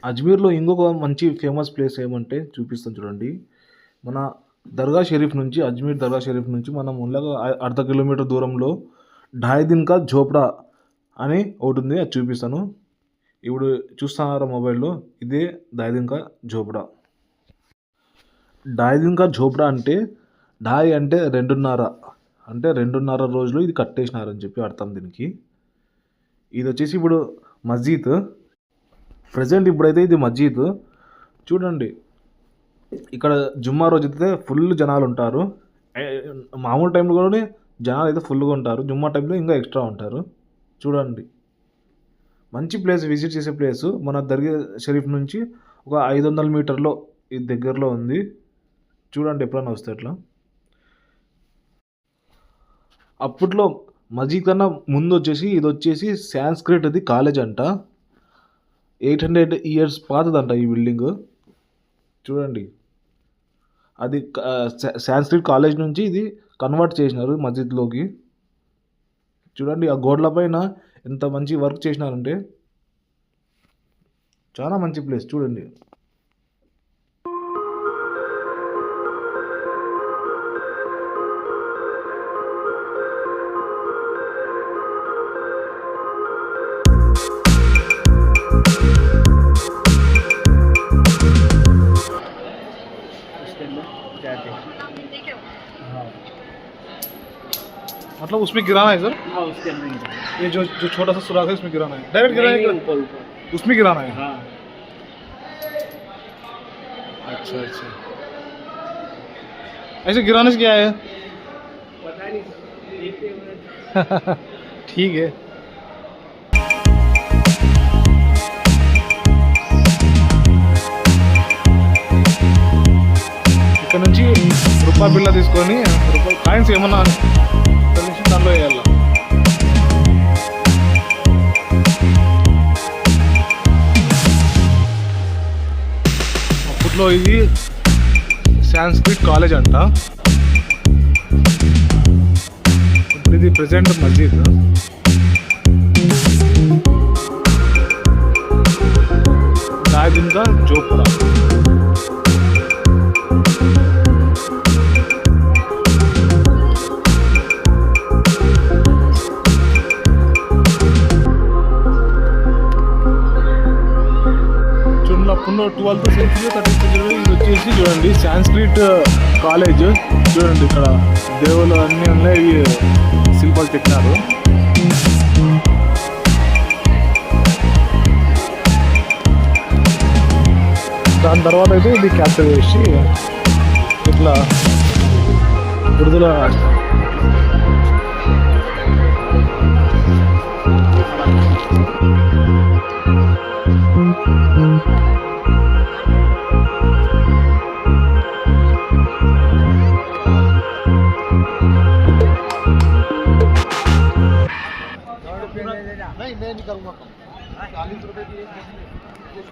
అజ్మీర్లో ఇంకొక మంచి famous place ఏమంటే చూపిస్తాను చూడండి. మన దర్గా షరీఫ్ నుంచి, అజ్మీర్ దర్గా షరీఫ్ నుంచి మనం ఉండగా అర్ధ కిలోమీటర్ దూరంలో ఢాయి దిన్ కా ఝోపడా అని ఒకటి ఉంది, అది చూపిస్తాను. ఇప్పుడు చూస్తున్నారా మొబైల్లో, ఇదే ఢాయి దిన్ కా ఝోపడా. ఢాయి దిన్ కా ఝోపడా అంటే ఢాయి అంటే రెండున్నర, అంటే 2.5 రోజులు ఇది కట్టేసినారని చెప్పి అర్థం దీనికి. ఇది వచ్చేసి ఇప్పుడు మస్జిద్. ప్రజెంట్ ఇప్పుడైతే ఇది మస్జిద్. చూడండి, ఇక్కడ జుమ్మా రోజు అయితే ఫుల్ జనాలు ఉంటారు. మామూలు టైంలో కూడా జనాలు అయితే ఫుల్గా ఉంటారు, జుమ్మా టైంలో ఇంకా ఎక్స్ట్రా ఉంటారు. చూడండి, మంచి ప్లేస్, విజిట్ చేసే ప్లేస్. మన దర్గా షరీఫ్ నుంచి ఒక 500 మీటర్లో ఇది దగ్గరలో ఉంది. చూడండి, ఎప్పుడైనా వస్తే అట్లా. అప్పట్లో మస్జిద్ కన్నా ముందు వచ్చేసి ఇది వచ్చేసి సాంస్క్రిట్ అది కాలేజ్ అంట. 800 ఇయర్స్ పాతదంట ఈ బిల్డింగ్. చూడండి, అది సాంస్క్రిట్ కాలేజ్ నుంచి ఇది కన్వర్ట్ చేసినారు మస్జిద్లోకి. చూడండి, ఆ గోడల పైన ఎంత మంచి వర్క్ చేసినారంటే చాలా మంచి ప్లేస్. చూడండి, मतलब उसमें गिराना है सर? हाँ, उसके अंदर गिराना है। ये जो छोटा सा सुराख है इसमें गिराना है, डायरेक्ट गिराना है? ऊपर ऊपर उसमें गिराना है। हाँ। अच्छा अच्छा, ऐसे गिराने से क्या है? पता नहीं, देखते हुए। ठीक है. ఇక్కడ నుంచి రూపాయి బిళ్ళ తీసుకొని రూపాయి కాయిన్స్ ఏమన్నా తెలిసి దాంట్లో వేయాలి. అప్పట్లో ఇది సాంస్క్రిట్ కాలేజ్ అంట. ఇప్పుడు ఇది ప్రెసెంట్ మస్జిద్. ఢాయి దిన్ కా ఝోపడా. అప్పుడు 12th సెంచరీ 13th సెంచరీ ఇది వచ్చేసి చూడండి సాంస్క్రిట్ కాలేజ్. చూడండి, ఇక్కడ దేవుళ్ళు అన్నీ ఉన్నాయి, శిల్పాలు చెక్కినారు. దాని తర్వాత అయితే ఇది క్యాప్చర్ చేసి ఇట్లా విడుదల. नहीं, मैं नहीं करूँगा, 40 रुपये की